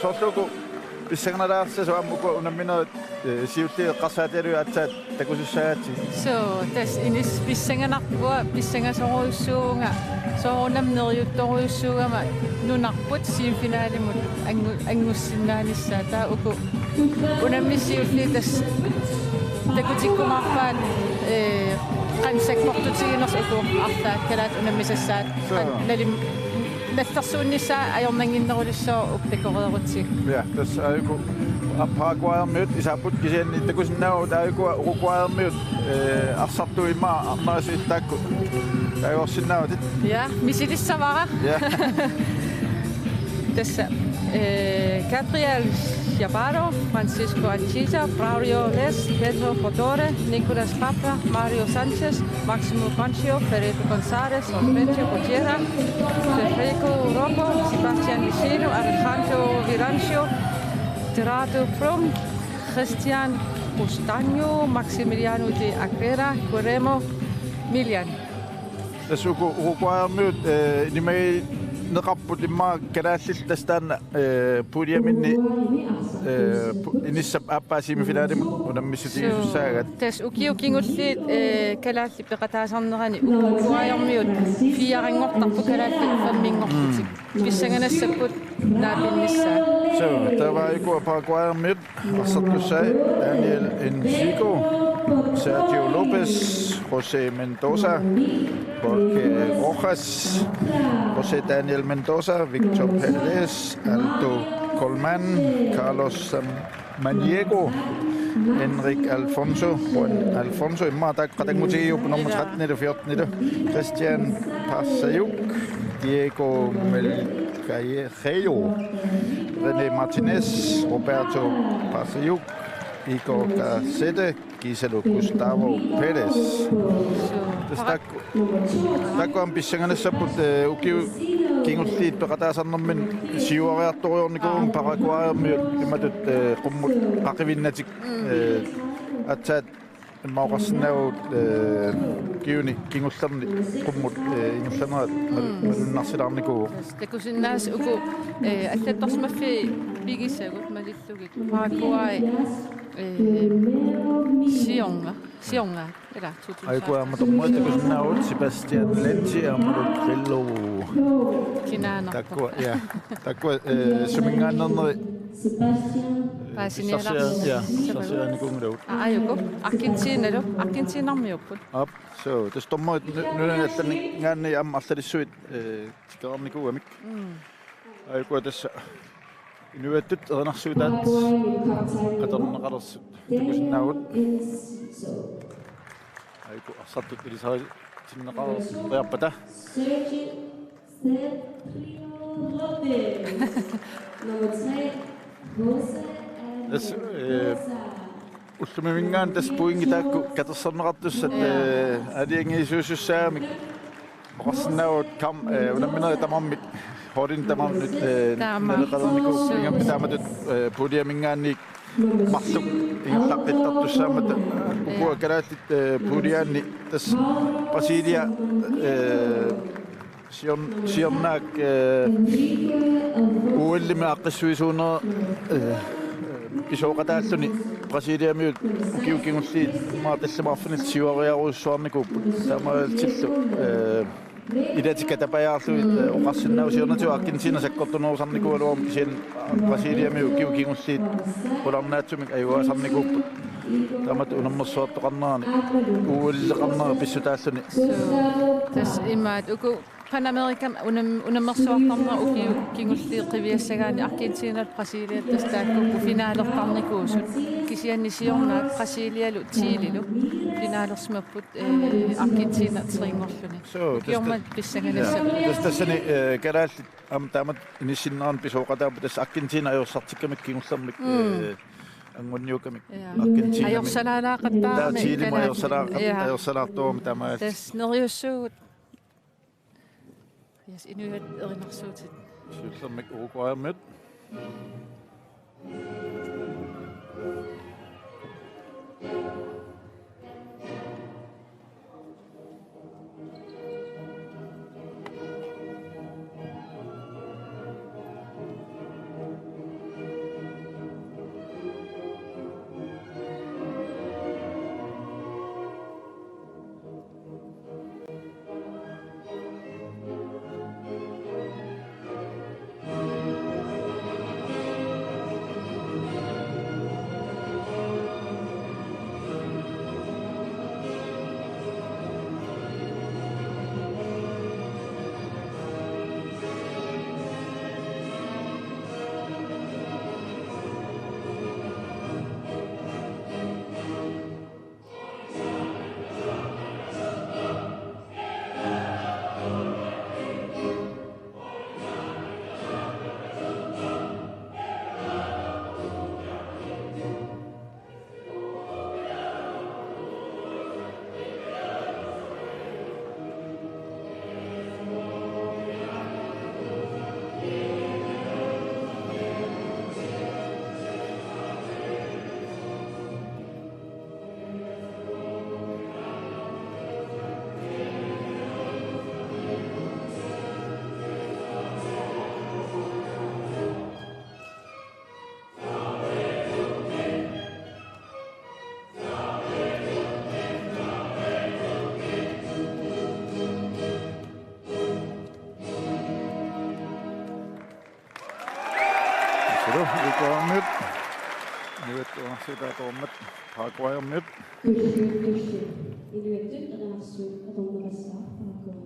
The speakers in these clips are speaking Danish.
soorluku pissanganaaraarsa suammuku unammineret siuttiiq qarsaatialuaatsaat takusussaagaati so tas inis pissanganarpua pissangasoruissuunga soorunamneriuttoruissuugama nunarput siimfinaalimut angussinnaanissa taa uku unammissiulli tas takutikkumarpaat qansakmortutiginers uku artaat kalaat unammisassaat nalim nallersuunnissaa ajornanginnerulissoor uptakoreerutsik ja tas ayuku appaaqquaarmiut isaaput kisianni takusinnaavut ayuku uququaarmiut arsartuimmaa arnaasiittaakku tayorsinnaavatit ja misilissavara ja tässä Gabriel Schiaparo, Francisco Anchita, Braulio Les, Pedro Fodore, Nicolas Papa, Mario Sanchez, Máximo Pancho, Federico González, Alfredo Gutierra, Federico Robo, Sebastián Vicino, Alejandro Virancio, Gerardo Prom, Christian Bustaño, Maximiliano de Aguera, Guillermo Milian. tas uququaarmiut nimai neqarput immaa kalaalliltastaanna puuliaminni inissap aappaasiimifinaalimut unammissutigisussaagat tas ukiukingulliit kalaalli peqataasarnerani uquajormiut fiarangortarpu kalaalli fammiingorputik pissanganassaput naapinnissaa so tavaiku appaaqquaarmiut arsartussaai Daniel Enciso, Sergio Lopez, José Mendoza, Jorge Rojas, José Daniel Mendoza, Victor Pérez, Aldo Colman, Carlos Maniego, Enric Alfonso, Juan Alfonso, imma taqatangutigiup nummer 13 eller 14, Christian Pasayuk, Diego Melgarejo, René Martinez, Roberto Pasayuk, Igor Garcete, Giselo Gustavo Perez. Takku on pissanganassaput ukiu kingulliit peqataasarnermin siuariartoriornikuum Paraguayermiut imatut qummut qaqivinnatik atsaat immaoqarsinnaavut kiuni kingullerni qummut ingullernerat malunnarsilaarnikuu takusinnaas uku allattorsmaffi pigissagut malillugit Paraguay Sionga eller ayku amatormuat takusinnaavut Sebastian Lenti amatut Grillo kinaana takku sumingaannerneri Pasinialars ja sarsianikunglaut ayuku Argentinarmiupput up so tas tommoit nunanallan ngaanni ammartalissuit tikerarnikuamik ayku tassa inuattut erinarsuutaat qaterneqalersu takusinnaavut ayku arsartut ilisari tinneqalersu qiarpata tas ullumimingaan tas puingitaakku katerserneqartussat aliangiisuussussaamik oqarsinnaavut kam unammineri tamarmit horin tamarmit naleqalerniku ingammitamatut puuliamingaanniik marluk ingerlaqqittartussaamata ukua kalaallit puuliaanni tas Brasilia siornaak uallimi aqqissuisuunera pisooqataalluni Brasiliamiut ukiukingulliit maatallamaarfinit siuariaruussuarnikuupput taamaaltillu ilatikatapajaarluit oqarsinnausiornatu Argentina sakkortuneruusarnikualuam kisian Brasiliamiu ukiukingulliit qularnaatsumik ajuaasarnikuupput taamat unammersuartoqarnerani uulleqarnera pissutaalluni tas imaat uku Panamerikam unammersuartarner ukiukingulliit qiviassagaani Argentina Brasilia tas taakku finaalertarnikuusut kisiannisiornaat Brasilialu Chililu finaalersimapput Argentina triingorluni kiormat pissanganassap tas tassani kalaallit taamat inissinneran pisooqataaput tas Argentina ajorsartikkamik kingullermik angunniukamik Argentina ajorsalaalaqattaarmi Chile ajorsalaartuum tamaat tas neriussuut yes inuat erinarsuutit sullermik uruguayermit Hello, uqaarmiut. Nivat uarsiutaatoormat Paraguayarmiut. Inuittut anarssuut atornerassaa Paraguay.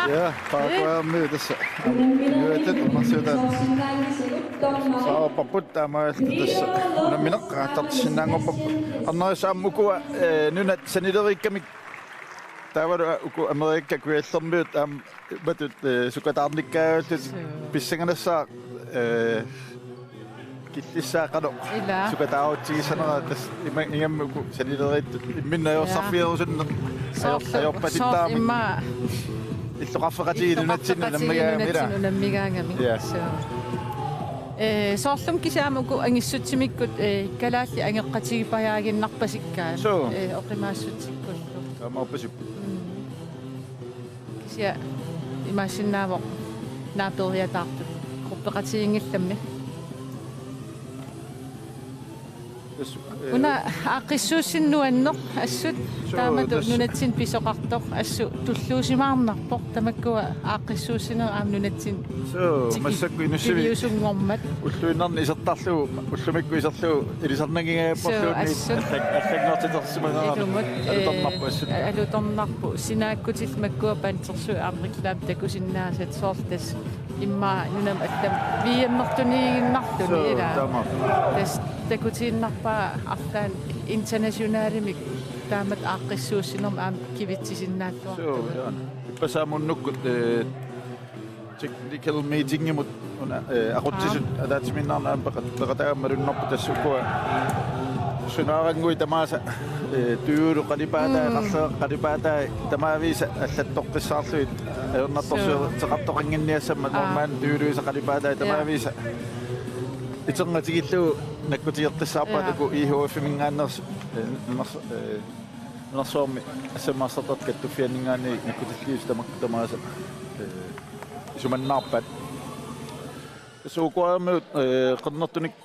Ja, Paraguayarmiut tässä. Nivatit uarsiutaat. Saapaput taamailta tässä. No minä qaatartisinaangorpa. Arnerisaamukua nunat sanilerikkami. Tavadu uku Amerikka kuillermiut matut sukataarnikkaagut pissanganassa killissaaqano sukataawutigisanera tas ingam uku sanileriit minnajorsarfiarusunner ajorpatittaami imma illoqarfeqatiinunatsin unammigaangami soorlum kisaamuku angissutimikkut kalaalli angeqqatigipajaaginnarpasikkaa oqimaassutsikkullu amaupasup kisia imaassinnaavoq naaperiataartu quppeqatiingillammi una aqissuussinnuanneq assut taamatu nunatsin pisoqartoq assu tulluusimaarnarpoq tamakkua aqissuussiner aam nunatsin massakku inussimi piviusungormat ulluinarni isertarlu ullumikku iserlu ilisarnagingaapporluunni allagnortitersimagaarni alutornarpu assut alutornarpu sinaakkutil makkua pantersu aamriklaam takusinnaasat soortas imma nunam attam viammertuniiginnartuni ila tas takutiinnarpaa artaan internationaalimik taamat aaqqissuussinerm aam kivitsisinnaattua ipasaamunnukkut technical meetingimut una aquttisut alaatiminnaarnaam peqataammalunnerpu tassukua Sunarangui tamasa tyuru qalipata qalipata tamavisa allattoqqissaarluit aernartorsu teqartoqanginniassamma normaan tyuruisa qalipata tamavisa iterngatigilu nakkutigertissaarpataku IHF-mingaanners nersormi assamaarsartat kattuffianingaani nakkutillius tamaktamasa isumannaarpat suukuaamut qernertunik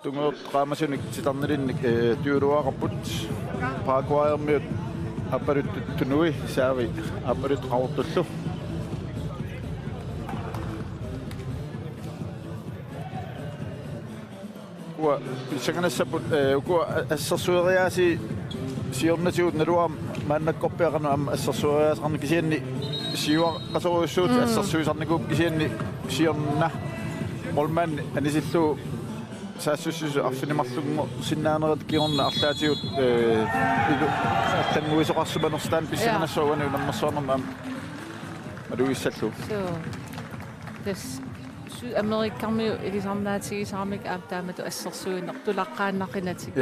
tungot qaamasunik sitarnilinnik tyuruaqarput paakuaermiut apparut tunui saavi apparut qaortullu kua pisanganassaput kua assarsueriaasi siornatuut naluam maannakkorpiaqarnu amma assarsueriaasqarni kisianni siuа qasoruussuut assarsuusarnikuup kisianni siorna molmanni anisillu saassussu arfinimarlugmo sinnaanerat kiorna arlaatiut tanguisoqarsumanerstaan pissanganassuaganu nammersuarnerma maluissallu des Amerikkarmiu ilisarnaatigisaarmik aaptaamatu assersuinertulaqqaannaqinatik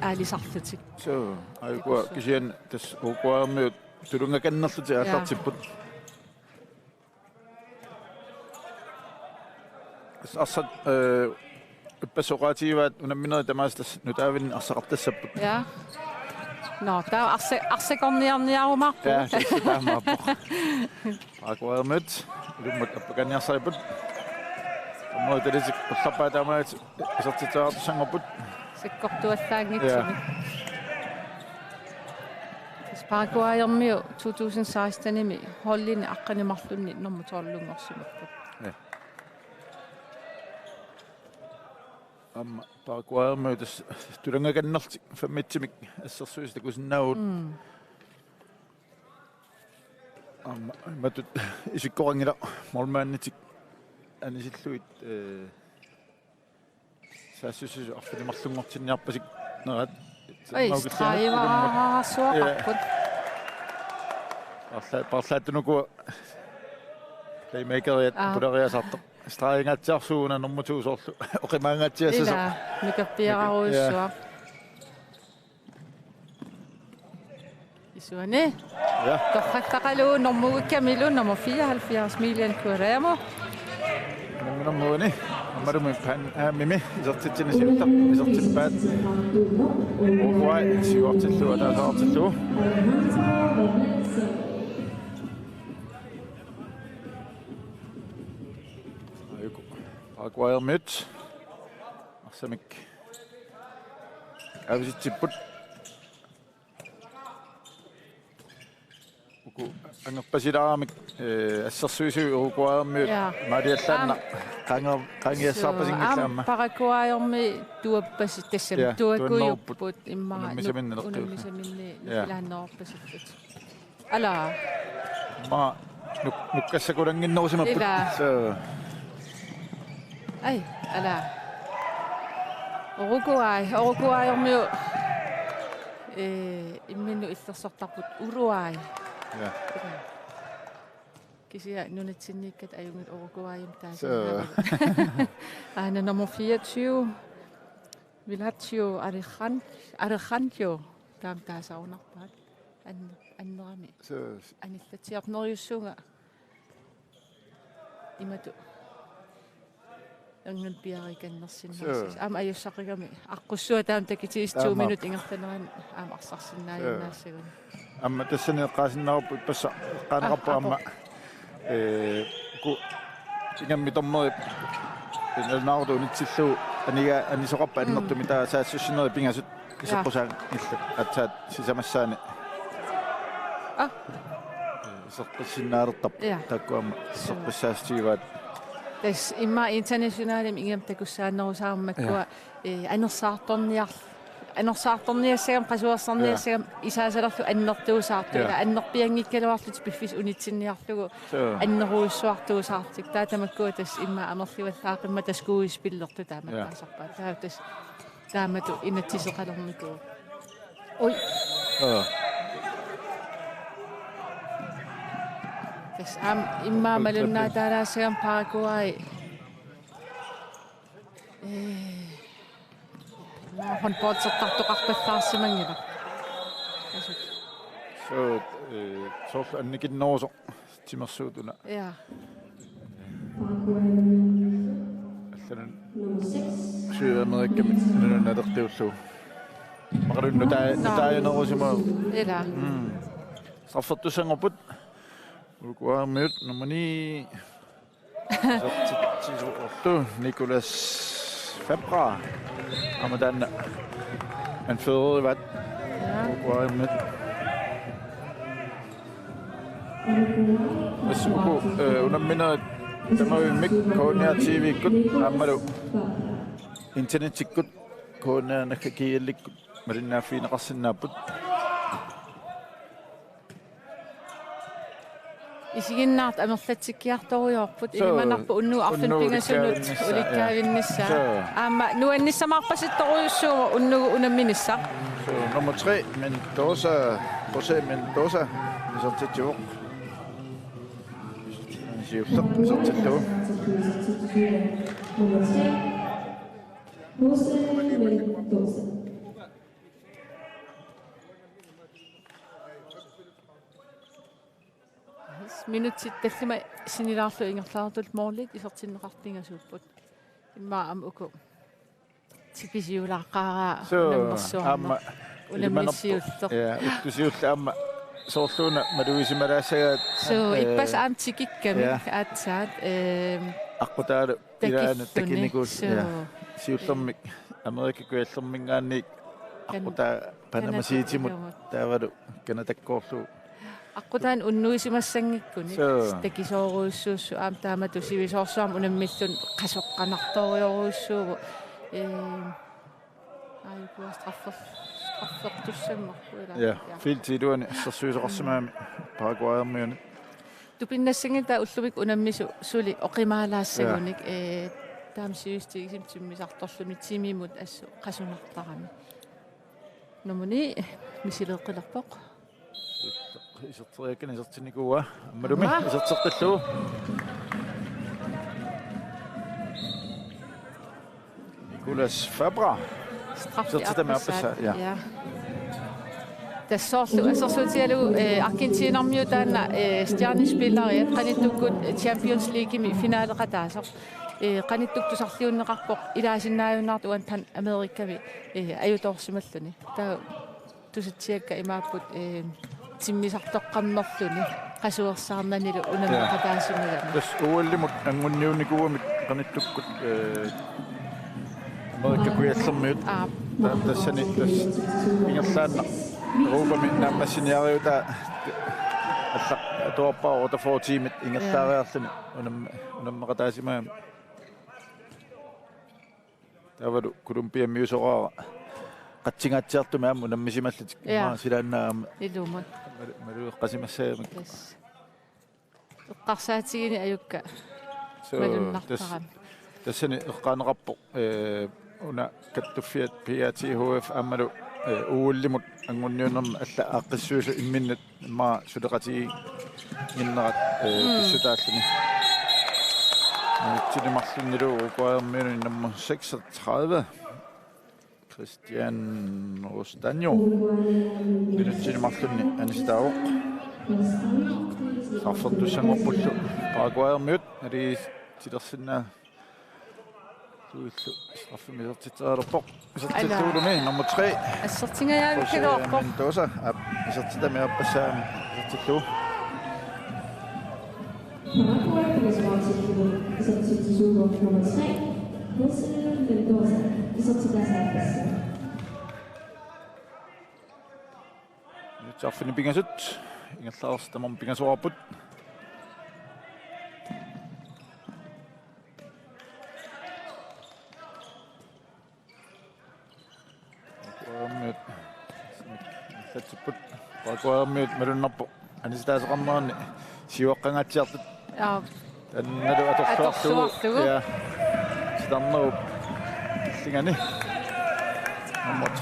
aalisarlutik so aikua kisian tas uquaarmiut tulungakannerluti aallartipput assat ippasoqaatigivaat unammineri tamaastas nutaavin arsaqartassapput ja no taa arsikorniarniarumarpu ja taamaappo aquaarmut lummat appakanniarsariput ammoitelisik ullappaataamaat isertitaartussangerput sikkortuallaangitsumi Paraguayrmiu 2016-imi hollini aqqanimarlunni normutorlunngorsumerput amma Paraguayrmiu tas tulangakannertik fammitsimik assersuis takusinnaavut amma matut isikkorangila mormaannitik anisilluit saassusu arfinimarlungortinniarpasik nerat Straivaasuaqarput parlaattunuku playmakeriat puleriasartoq straingatsiarsuuna normutuusorlu oqimaangatsiassasa ila mikappiararuissuaq isuani ja torrattaqalu normugukkamilun nummer 74 million kureamo nammuuni ammarumi pan aamimi isertitsinisiuttar isertippaat uwai siuartillu ataasaartillu ayuku Paraguayrmiut arsamik avisitsipput uku angerpasilaramik assersuisu Paraguayrmiut maaliallanna qangiassarpasingillaamma Paraguayrmi tuappasi tassam tuakuyupput imma unammisaminneqqiu ilaannerpasittut ala ma nukkassakulanginnerusimapput so ai ala Uruguayrmiu imminnu illersortarput Uruguay ja kisia nunatsinniikkat ajungit Uruguayim taasina ana nummer 24 Villaggio Alejandro taam taasaunarpaat annerami so anillatiarnerjussunga imatu angan piarikannersinnaarsis am ajussaqigami aqqussuа taam takiti 2 minut ingertaneran am arsarsinnaajunnaasagun amma tassani qaasinnarup passa qaanaqarpu amma ku ingammi tormeri naarutu unitsillu aniga anisoqarpa annertumi taa saassussineri pingasut isepqusaan illa atsaat sisamassaani isepqissinnaarertap takkuamma isepqissaastigivaat tas imma internationalim ingam takussaannerusaarmakkua anersaartorniassagam qasuarsarniassagam isaasalerlu annertuusaartuga annerpiangikkaluarlut piffis unitsinniarlugu anneruissuartuusaartik taatamakkua tas imma anerlivallaaqimma taskuuispillertu taamattaasarpaa taatas taamatu inatsiseqalermiku oi tas am imma malunnaataalaasagam Paraguay håndboldsertartoqarpallaarsimangila. Så så annikin nooso timersuutuna. Ja. Nummer 6. Sydamerikkami nanertiullu. Maqarunnu taayanerusima. Ela. Straffertusangorput. Ulkuaamiut nummer 9. Så Nicolas Fabra. Amadan han fødede hvad? Ulkuaamiut. Suku unamminat tamawimmik koonnia TV-kkut aammalu internet-tikkut koonnia nakkakiallikkut marinnaaffiineqarsinnaaput isiginnaart amerlatsikkiartoriorput imanarpu unnu arlunpingasunut ulikkaavinnissaa aamma nuannissamаарpasittoriussuuma unnugu unamminissa så nummer 3 Mendoza José Mendoza isortitjuuq isortittuuq Nummer 3. José Mendoza. minutit tallima sinilaarlu ingerlaartut moorlit isortinneqartingasuupput imma uku tikisiulaaqaaraa nammersuarma unammissiulleq ja uttusiulla amma soorluuna maluisimalaassaga so ippas tikikkami aatsaat aqutaalu ilaana takinikuus ja siullermik amerikkakuallermingaanniik aqutaa panamasiitimut taavalu kanatakkoorlu aqutaan unnuisimassangikkuni takisooruussuussu aam taamatu sivisoorsuam unammillun qasoqqanartoriorussuugu aikuas straffertussammarpu ila ja filtiluani sersuisoqarsimaami paraguayermiuni tupinnassangitaa ullumik unammisu suli oqimaalaassagunik taamsiustigisim timmisartorlumi timimut assu qasunartarami numuni misileeqilerpoq iserteriakan isertinikuua ammalumi isertertillu Nicolas Fabra isertitamiarpassa ja tassorlu assersuutialu Argentinermiutaanna stjernespilleriat qanittukkut Champions League-imi finaaleqataasoq qanittuktusarliunneqarpoq ilaasinnaajunnaartu uan Amerikkami ajutorsimalluni taa tusitsiakka imaapput timmisartoqqammerluni qasuersaarnanilu unammeqataasinnagami tas uallimut angunniunnikuumit qanittukkut Amerikkakuiallermiut tassani tas ingerlaanna ruupami naammassiniariuta allaq atuarpaa otafortiimit ingertaariarluni unammeqataasimaami tavalu Kolumbiammiusoraara qatsingatsiartumaam unammisimallati silaannaama ilumut malueqqasimassaamik eqqarsaatigini ajukka malunnartaram tassani eqqaaneqarpo una kattuffiat PATHF ammalu uullimut angunniunerna alla aaqqissuusu imminnat maa suleqatigi innerat pissutaalluni tinimarlunnilu uqaermiuni nummer 36 Christian Rostaño tinimarlunni anistaaoq sarfertussangorpullu paraguayermiut ali tilersinnaa straffemisertitsaarerpoq isertittuulumi nummer 3 assertingajaavikeloorpoq Mendoza isertitamiarpassaami isertillu Nummer 3. José Mendoza. Isertitamiarpassa. Tarfini pingasut ingerlaartamam pingasuarput tatsiput paraguayermiut malunnarpu anisitaaseqarnerni siuaqqangatsiartut tannalu atorluarlugu ja sitarnerup illingani nummer 13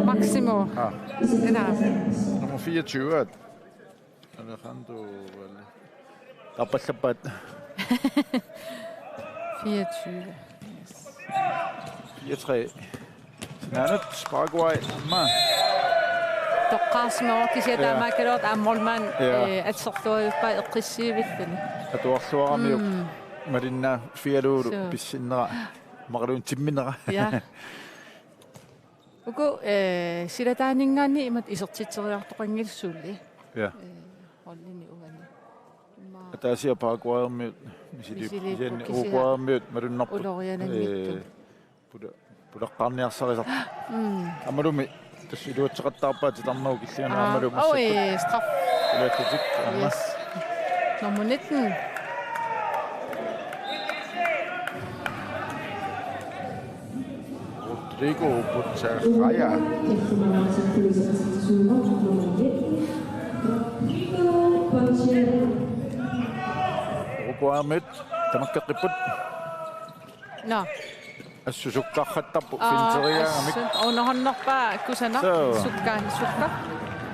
Maximo nummer 24 Alejandro Tapallappat 24. 4-3. Sinanut Paraguay amma. Toqqaarsimawa kisiataamaakkaluat aamorlumaan atsorluajuppa eqqissiivillani. Atuarluaramiuq malinna fialuulu pissinnera maqaluun timminera. Ja. Uku silataaningaanni imat isertiteriartoqanngilsuulli. Ja. Hollini ugani. Atasia Paraguayamiut misili Uruguayamiut malunnarput. Uloriananngittu. Pudaqqarniarsarisart. Amalumi tassiluatseqattaarpaat tarnau killiganaamalum Oi, straf. Ulaattatik. Yes. Nummer 19. Rodrigo Butteraya. Uruguayamiut tamakkaqqipput. No. Assusukkarrattarpu finteriaamik. Unohonnerpa kusanar sukka.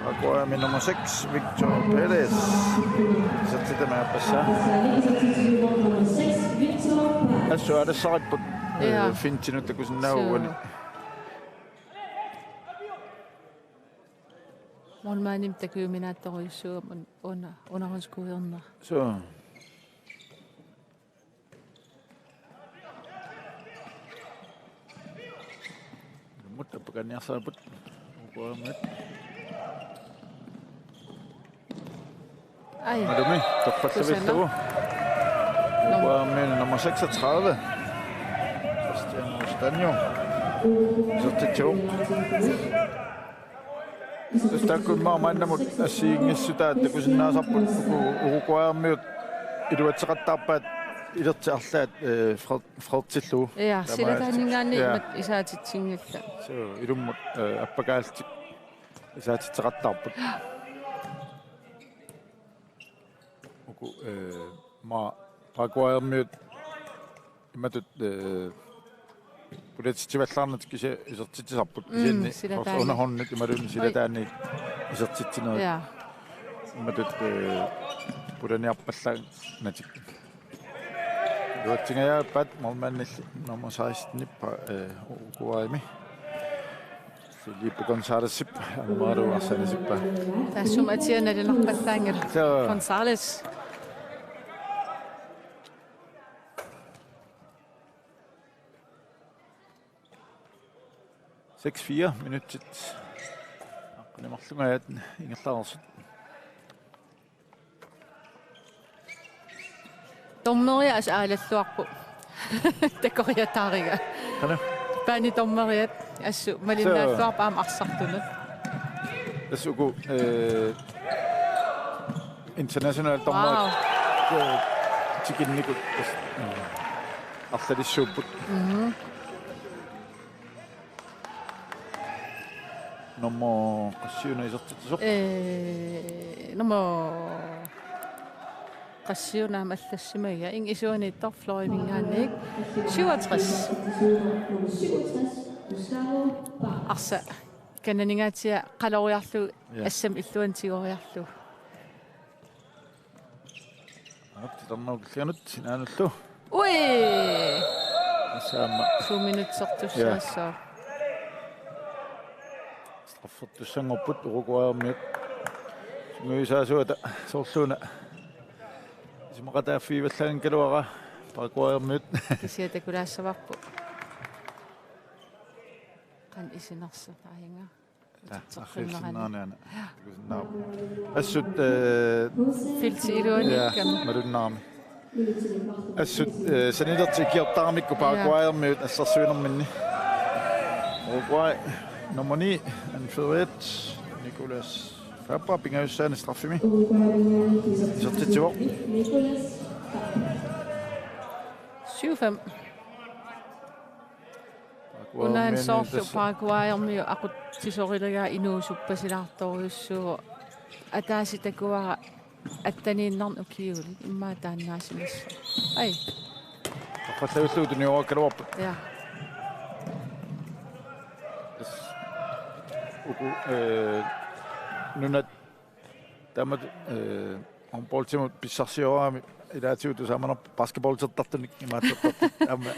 Uruguayami nummer 6 Victor Perez. Satsitamaapassa. Assu alassariput fintinutakusinnaauani. Molmaanim takuuminaattoruissuum unarunskuuerner. So. Mutta pakanniarsaaput Uruguayamiut. Ai. Madumi, torpallavillugu. Uruguayami nummer 36. Cristiano Estaño. Sertitsuo. Tastakkummaamaannamut assiingissutaat takusinnaasarput Uruguayamiut iluatseqattaarpaat ilertiarlaat Fredtillu. Ja, silataaningaanni imat isaatitsingilla. So ilummut appakaaltik isaatitseqattaarput. Uku ma Paraguayamiut imatut pulatitsivallarnat kisa isertitisarput isianni unahornut imalun silataanni isertitsineret. Ja. Imatut pulaniarpallaan natik. Luatsingajaappaat mormaannalli nummer 16 nippa Uruguaymi. Felipe González Alvaro Arsanasippa. Tassum atianalinerpallaangil González. minutit. Aqnimarlungaat ingerlaarsut. Tommerias aalalluarpu. Takoriataariga. Qana Paani tommeriat assu malinnaaffaarpaam arsartunut. Tassuku international tommer tikinnikut арлалиссууппут. Nummer 7 nummer qassiunaam allassimaga ing isuaniittor florivingaanniik 67 arsa kananingaatia qaloriarlu assam illuantigoriarlu tarnaukillianut sinaanullu ui assaama 2 minutsertussaassa straffertussangorput Uruguayamiut sunguisaasuata soorluuna simaqataafiivallaan kaluara Paraguayamiut kisiatakulaassavarpu qan isinersa tainga Akhirsinnaana assut filti iluanikkam malunnaarmi assut sanilertikiartaarmikku Paraguayamiut assarsuinerminni Uruguay nummer 9 anført Nicolas Fabra pingaussaani straffimi sertitsuor 7-5 Unan sorlu Paraguayermi aquttisorilaga inuusuppasilaartoriussuu ataasitakuara attaniinnernu kiuli immaa taannaasimassu ai qallaulluutuni uakkaluarput ja uku nunat Tämä on poltsimu pissarsioa ilaatiutu samana basketballsertartunik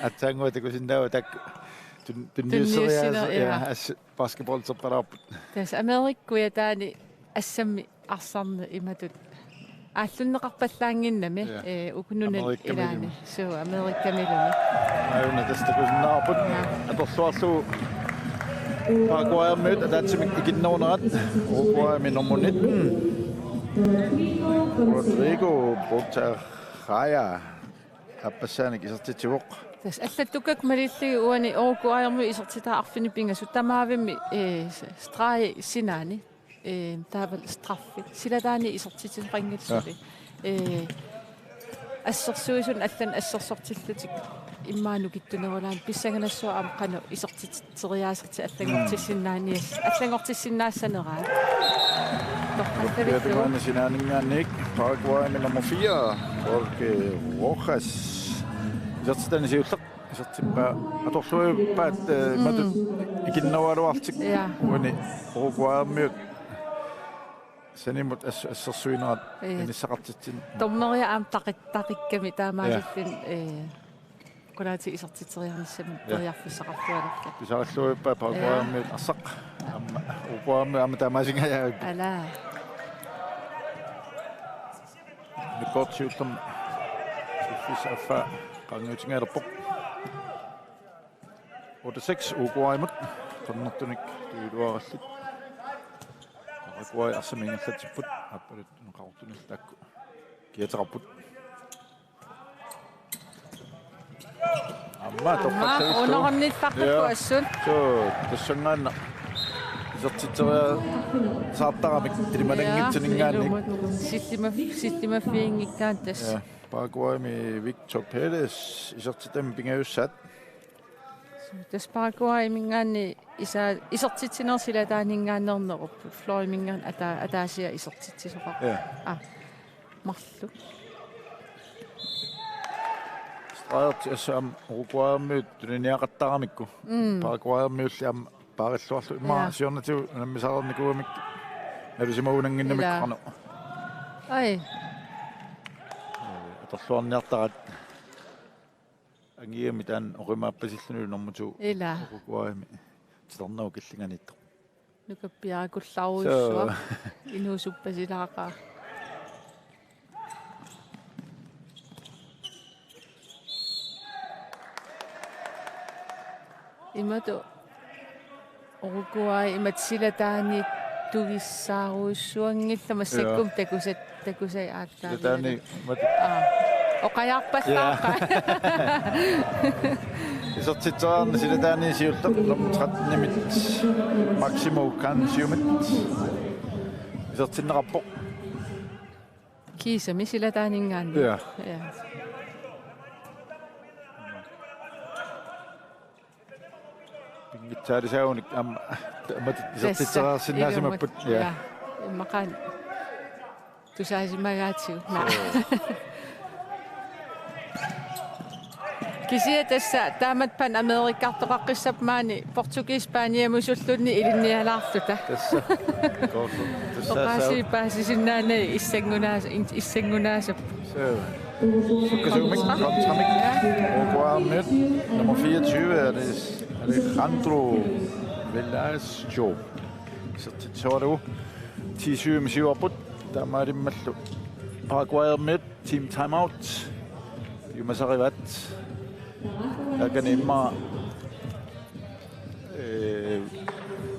at sangoiteko sinne tunniusseriaasa ja basketballsertaraaput. Tässä Amerikkuja tääni assami arsanne imatut ааллуннеқарпаллаангиннами укуннуна илаани суу америккамилуни аuna tästä kun naaput atorsuarlu Paraguay атаатсимик икиннерунерат Uruguay минормунит Rodrigo Botaraja аппассааник исертитсивоқ тас аллаттукак малиллиги уани Uruguay-ерми исертитаа арфини пингасу тамаавимми страи синаани таавал страффи силадаани исертитин рингилсули ассерсуисун аллан ассерсортиллутик иммаану киттунерулаан писсаганассуа аам қану исертитсериаасерти аллагортиссиннааниас аллагортиссиннаассанераа Vietnamien sinaaningaannik Paraguay nummer 4 porque Rojas исертитани сиуллеқ исертиппаа аторлуиппаат матут икиннавалуартик уни Uruguay-миут санимут ассерсуинерат инissaqartitsin томмериа аам тақиттақикками таамаалиллин кулаати исертитериарниссами периарфиссақартуалерта писараллуиппаа Paraguay-миут арсақ Uruguay-ми аама таамаасингаяа ала никотсиутам фисафа qanguutingalerpoq 8-6 Uruguay-мут qannartunik tuiluarallut Uruguay арсамингерлатиппут аппалут нуқартунил таакку киатеқарпут амма тоққатсагисту унернилларпакку ассун соо тассангаанна исертитериа сааттарамик илиманангитсинингаанник системаффиингиккаан тас Paraguay-ми Victor Pérez исертитам пингаюссаат тас Paraguay-мингаани исертитинерсилатаанингааннернеруппут Florida-мингаан атаасиа исертитсисоқар марлу страерти ассаам Uruguay-миут туниниақаттарамикку Paraguay-миулли аама паариллуарлу имаа сиорнатигу наммисаарникуамик налусимагунангиннамиккарну ай аторлуарниартарат ангиами таан оримааппасиллунуи нормуту ила Uruguay-ми титернау киллинганитто нукаппиаракулларуйуссуа инуусуппасилааqa имато Uruguay иматсилатаани тугиссааруйуссуангиллама такусай ааттаа таани мат оқаярпаллааqa исертитсаарни силатаани сиуллеқ номтратнимит максимо кансиумит исертиннеқарпоқ кисами силатаанингаанни я пингитсаалисаагуник амма мат исертитсаарсиннаасимаппут я иммақаан тусаасимагаатиу кисия тасса тааматпан америккартоқаққиссапмаани португис пааниамусуллунни илинниалаарлута тасса оқааси паасисиннаанаа иссангунаасап Sukasumik, kontramik, Uruguay-mit, nummer 24 er det Alejandro Velasco. Så tager du 10-7 med 7 opbud. Der er meget med Paraguay-mit, team timeout. Vi må så rivat. Jeg kan nemme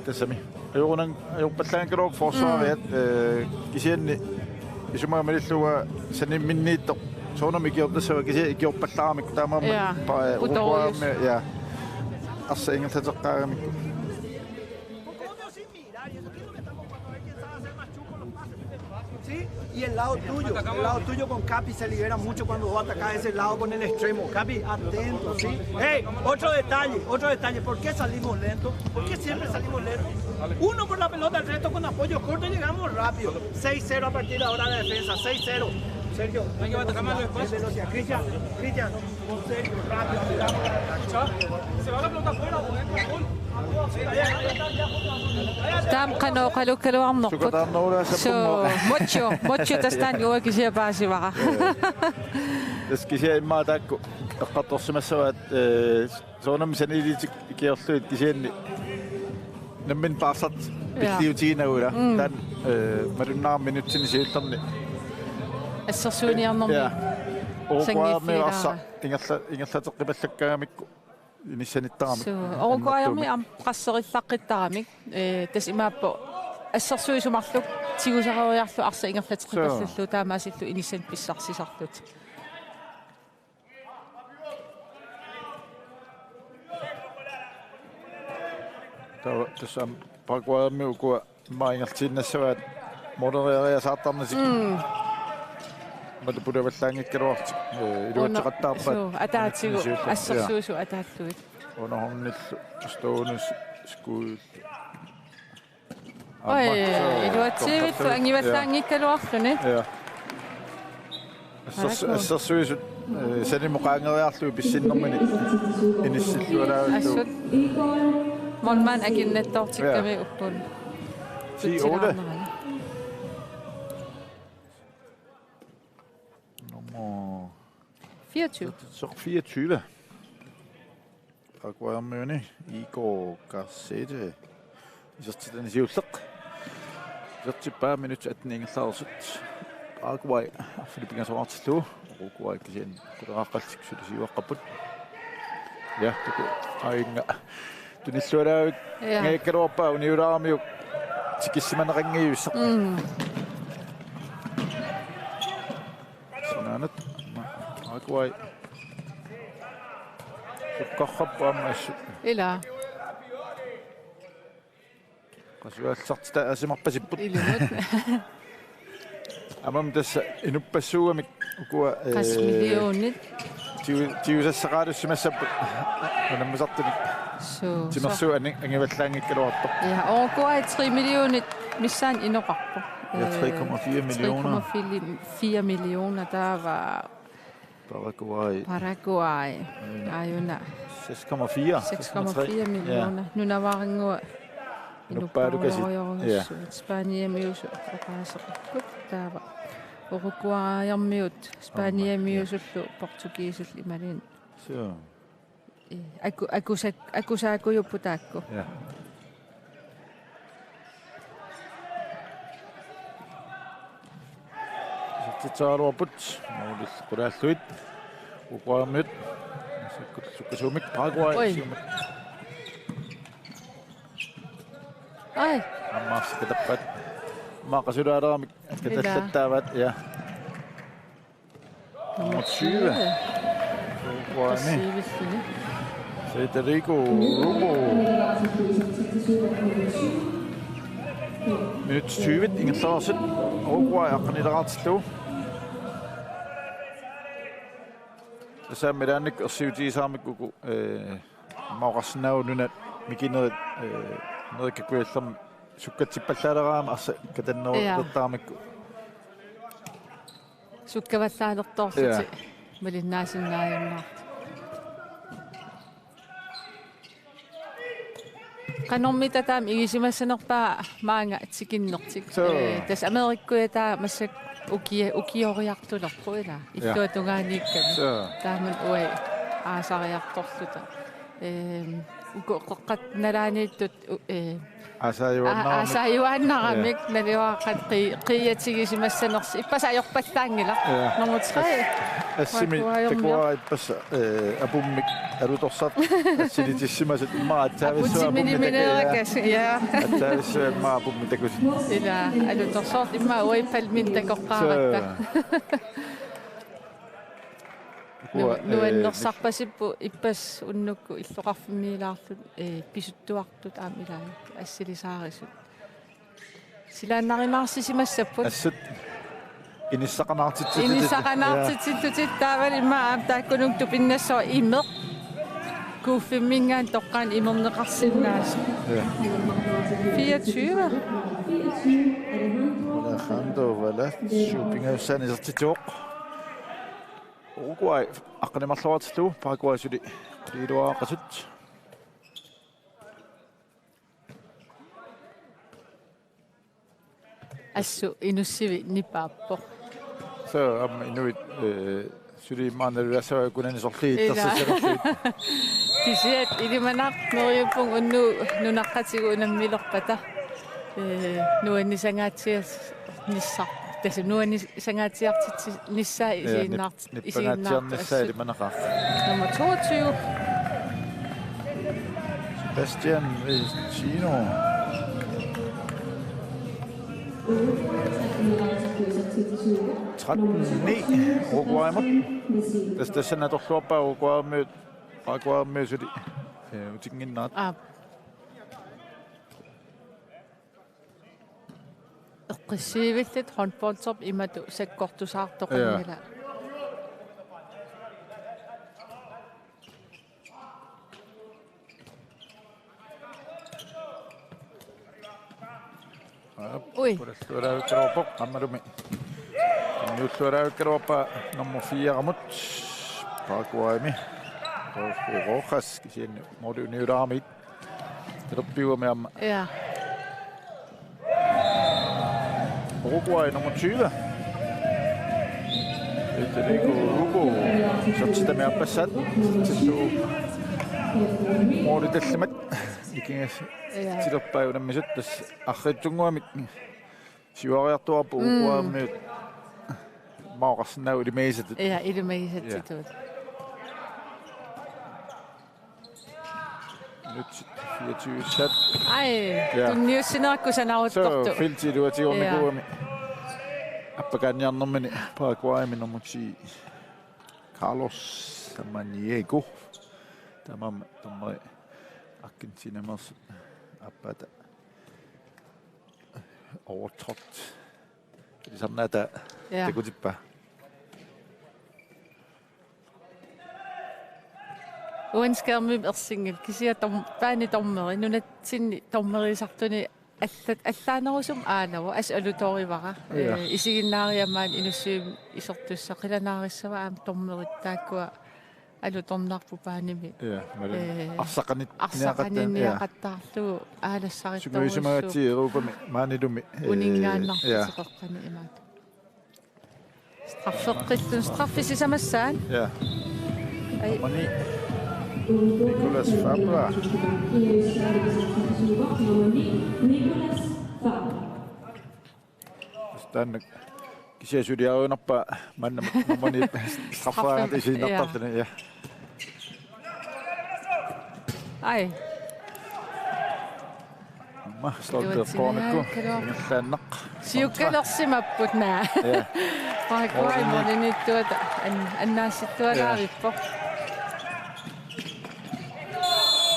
det Euronen Batlangerog forsvaret kisen isuma melilluga sanim minnitto sonomik yordasava kisi ikyorpallaramik taama pa Uruguay ja assa ingeltateqqaaramik Y el lado tuyo con Capi se libera mucho cuando vos atacás ese lado con el extremo. Capi, atento, ¿sí? ¡Hey! Otro detalle. ¿Por qué salimos lentos? ¿Por qué siempre salimos lentos? Uno por la pelota, el resto con apoyo corto, llegamos rápido. 6-0 a partir de ahora de defensa, 6-0. Sergio, hay que atacarlo después. Cristian, con Sergio, rápido, se va la pelota afuera, Tam kano kalukaluarnoq. Sukatarnuula So mocho tastaan uakisia paasivaqa. Taskisia immaa taakku eqqartorsimassavaat soonam saniliitik ikiorluit kisianni nammin paarsat pilliutiinaula tan malunnaar minutsini siittarni Assersuuniarnermi. oquaarmi arsa ingerlateqqipallakkaamikku inissanittaraamik. So oquaarmi am qasserillaqqittarami tas imaappo assersuisumarluk tigusaqariarlu arsa ingerlateqqipallallu taamaasillu inissan pissarсисарлут. Tuossa pakoilemme ukua maingaltiinnassavaat modereeria saattarnasik. Mutta pudevallaangikkeruarti iluatseqattaarpaat. So ataatigu assersuusu ataattuit. Onohonnillu stoonus skuut. Oi iluatsiivittu angivallaangikkaluarluni. Ja. Assersuusut sanimuqaangeriarlu pissinnermini inissillualaattu. Målmand aginnattortikkami uppun. Si Ole. Nummer 24. så 24. Paraguay-mønne Igor Garcete. Så den er jo sluk. Så til bare minut 18 engelsk Paraguay. Filippiner så meget til Uruguay kan sige. Det er ret så det siger kaput. Ja, det går. Ingen. Du ni så der ikke kan råbe og ni der med tikkissiman ringe så. Sådan Paraguay. Kokhabammas. Ila. Qasual sartita asimarpasipput. Ilimut. Amam tässä inupassuamik ukua 3 millionit. Tiusassaqaalussumassaput. Anammasartuni. So. Timersu angivallaangikkaluartor. Ja, Uruguay 3 millionit missaan inoqarpo. 3,4 millioner. 3,4 millioner der var Paraguay. Ayuna. 6,4 millioner. Nu navarangua. Spaniemiusu oqaasaqut taava Uruguayarmiut Spaniemiusullu portugiisulli malin. So. Akusaakujuppu taakku. Ja. Titaaruaput muulis quraalluit Uruguayarmiut sukkasumik Paraguay. Ai. Ammaas katappat maaqasulaalaramik katallataavat ja. Nummer 20. Uruguayni. Federico Romo. Minut 20 ingerlarsit Uruguay aqnileraartillu. Saammilaannik ersiutiisaarmikkuku maoqarsinaagununat mikinerit nerikkakuillerm sukkatsippallaaleraama arsa katannerutertaarmikku. Sukkavallaalertorsuti malinnaasinnaajunnart. Qanormita taam igisimassanerpaa maanga atikinnertik. Tas Amerikkuyataa massak ukioriartulerpu ila illuatungaaniikkami taaman uai aasariartorluta uqoqqat nalaaniittut aasayuannaramik naliwaqat qiyatigisimassanersi ippasajorpallaangila nummer 3 assimi takwa ippas abummik alutorsat assilitissimasiat imma taavissua ja taavissua imma abummi takusit ila alutorsort imma uipalmin takoqqaaratta nuannersarpasippu ippas unnukku illoqarfimmiilaarlut pisuttuartut aamilaa assilisaarissut silaannarimaarsissimassapput assut inissaqanaartitsillutit taaval imma aam taakkunungtu pinnassoo imeq kuuffimmingaan toqqaan imerneqarsinnaas 24 Alejandro Valas shoppingaussaanisertituoq Uruguay aqnimarluartillu Paraguay suli qiluaqasut Assu inussivi nipaappo. så am inuit suli maanalulassava kunanisorliit tassasarliit Kisiat ilimanaq meriupung unnu nunaqqatigu unammilerpata. Nuannisangaatias nissaq. Tässä nuannisangaatiartitsi nissaa nippangaatiarnissaa ilimanaqaq. Nummer 22. Sebastian Chino 13-9 Uruguay mot. Tässä natorluarpaa Paraguay suli utinginnaat. Eqqissivittit håndboldtop imatu sakkortusaartoqannila. Ui. Puolesluoraukkeropa ammarumi. Nyusluoraukkeropa nummer 4 mot Paraguaymi. Rojas kisien modu nyuraamit. Terpiuamme amma. Ja. Uruguay nummer 20. Federico Hugo. Satsitamme appassat. Modu tellimat. Ikingas tilorpaagunammisut tass arritsunguamit siuariartuarpu Uruguaymi maaqarsinnagu ilimeisatut. Ja, ilimeisatitut. Nyt 24 sat. Ai, tunniussineraakkusanaruttortu. Så filtiluatiornikuami. Appakanniarnermini Paraguaymi nummer 10. Carlos Samaniego. Tamam tommari Argentina mers appata overtrådt. Det er sådan, at det går tilbage. Uanskærmi ersingil kisia taani tommeri nunatsinni tommerisartuni аллааnerusum аанава ас алуторивара исигиннаариамаан инуссуим исертуссақиланаарissava аам томмериттааккуа алуторнарпу пааними арсақанинниақаттаарлугу аалассаритторуссуу сугуисимагатиерупами маанилуми унингааннартисеқарқани имаат страффеққиттун страффисисамассаан ай Nicolas Fabra. Tänne kisiä sydä on nappa manna moni straffaat ei siinä nappattene ja. Ai. Ma stolta konikko. Tännak. Siukkelersimapput nää. Paraguay monini tuota annaasittualaarippo.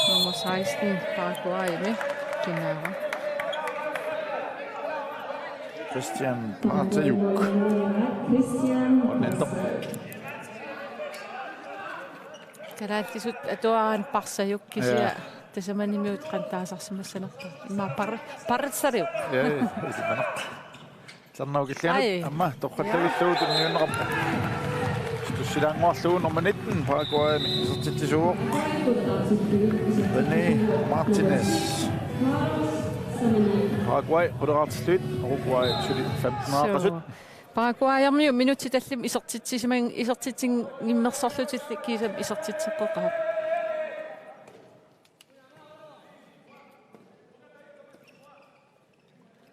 Nummer 16 Paraguay Kinara. Christian Partajuk. Onnento. Kalaattisut atuaan Partajuk kisiä tässä manimiut kantaasarsimassanerta. Imma parritsariuk. Ja, det er nok. Sanna ukillian amma toqqattavilluut niunnerappa. Tussilaanguarlugu nummer 19 Paraguay sertitisuuq. René Martinez. Paraguay ulerartilluit Uruguay suli 15-aaqasut. Paraguayarmiu minutitallim isertitsin ngimmersorlutilli kiisam isertitseqqoqarat.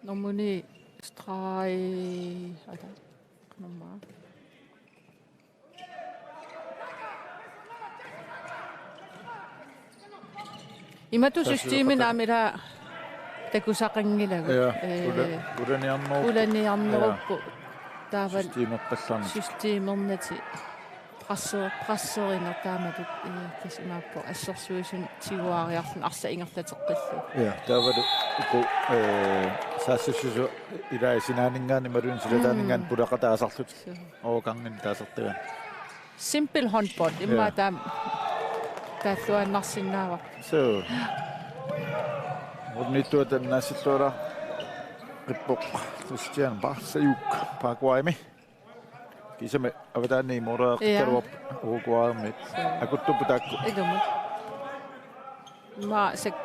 Normuni strai ada nomma. Imatu systeemin amira takusaqangilagu. Ulaniarneruppu taaval systeemernati prasserinner taamatut kisimaappo assersuusun tiguariarlun arsa ingerlateqqillu. Ja, der var det god saassusu ila sinaaningaani marun silataaningaan pulaqataasarlut overgangen taasartagan. Simpel håndbold imma taam taatluannarsinnaava. Så Nittuatan nasilluara qippoq Christian Partajuk Paraguaymi kisame аватаани морааqqaluap Uruguay-mit akuttuputaakku илумут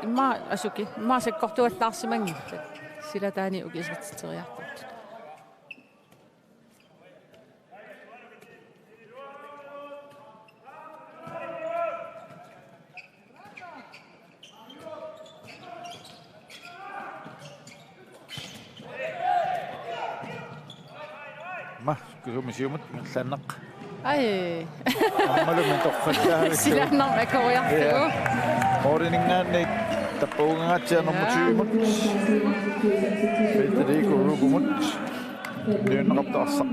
имма асуки имма саккортуаллаарсимангилла силатаани укисертитериартут ma kusumisiumut ngerlanneq ай аммалумен торфаллаавик силааннарма кориартугу оринингаанни таппуунгаагаатсианэрмутигимут Federico Rugumut нууннеқартаарсақ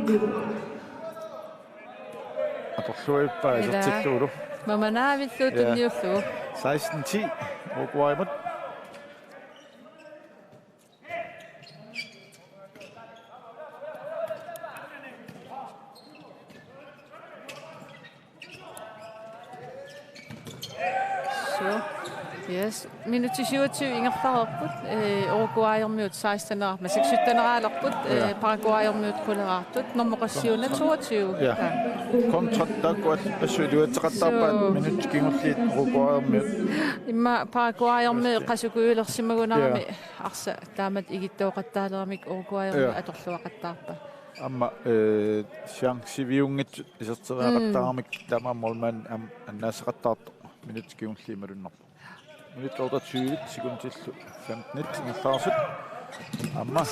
аторлуиппаа исертиллуулу маманаавиллуу тунниуллугу 16-10 Uruguay-мут Yes, minuutti 27 ingерлаарерput Uruguay-ermiut 16-нера масиксуттанерааlerput Paraguay-ermiut kuleraartut normaqassiuna 22 ja kontrattaakkuat assuluatseqartaarpaat minuutti kingulliit Uruguay-ermiut имма Paraguay-ermiut qasukuyulersimagunarami arsa taamat igittuoqattaalermik Uruguay-ermiut atorluaqattaarpa amma chance-viungit iserteriaqattaaramik taamaamorman annaaseqattaarto minuutti kingulliimalunnerpa minut 28 sekuntillu 15 ingerlaarsit amma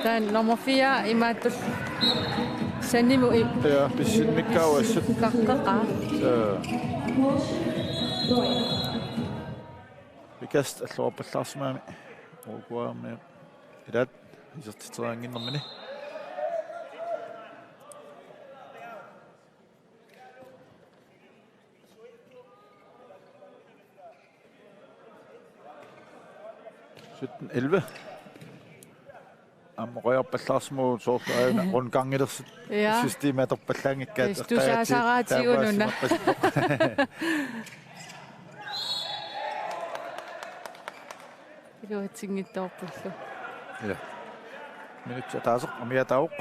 dan nummer 4 imaattul sannimu ja pissinmikkauassut qaqqaqa vikast alluarpallaarsimaami Uruguay-ermiut ilat isertiterianginnermini Sitten 11. Amoriarpallaarsimu soorlaana rundgangilersit systeematorpallaangikkaat eqqaatigununa илуатсингиттоорпуллу ja minut ataaseq amiatauq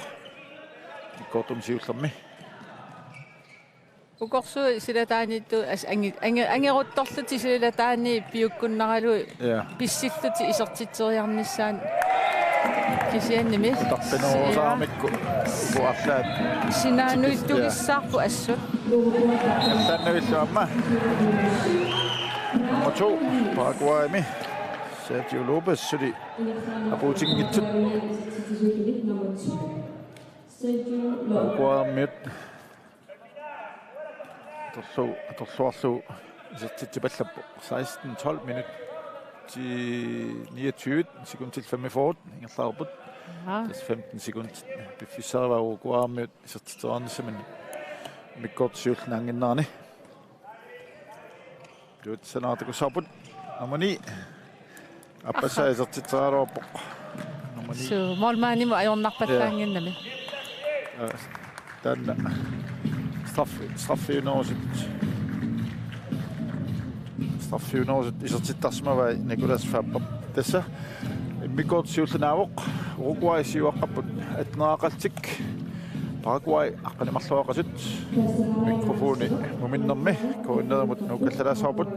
ikkortum siullermi ukorsu silataanittu as angерутторлути silataani piukkunnaralu pissilluti isertiteriarnissaan kisiannimi tarpinoorsaarmikku puarlaat sinaanuittugissaarpu assut tannavillu amma nummer 2 Paraguay-mi Sergio Lopez suli apuutinngitsut Uruguay-miut atorluarlu isertitsipallappu 16-12 minut til 29 sekund til 45 ingerlaarput 15 sekund bifissaava Uruguay-miut isertiterarnissamin mikkortisiullananginnaarni luutsanaartakussarput nummer 9 appassa isertiteraaluarpoq nummer 9 so molmaanimu ajornarpallaanginnami tanna straffiunersit isertittarsimavai Nicolas Fappap tassa immikortisiullanaavuq Uruguay siuaqqapput atneaqaltik Paraguay aqqanimarluaqasut mikrofoni muminnermi koinneramut nuukallalaasarput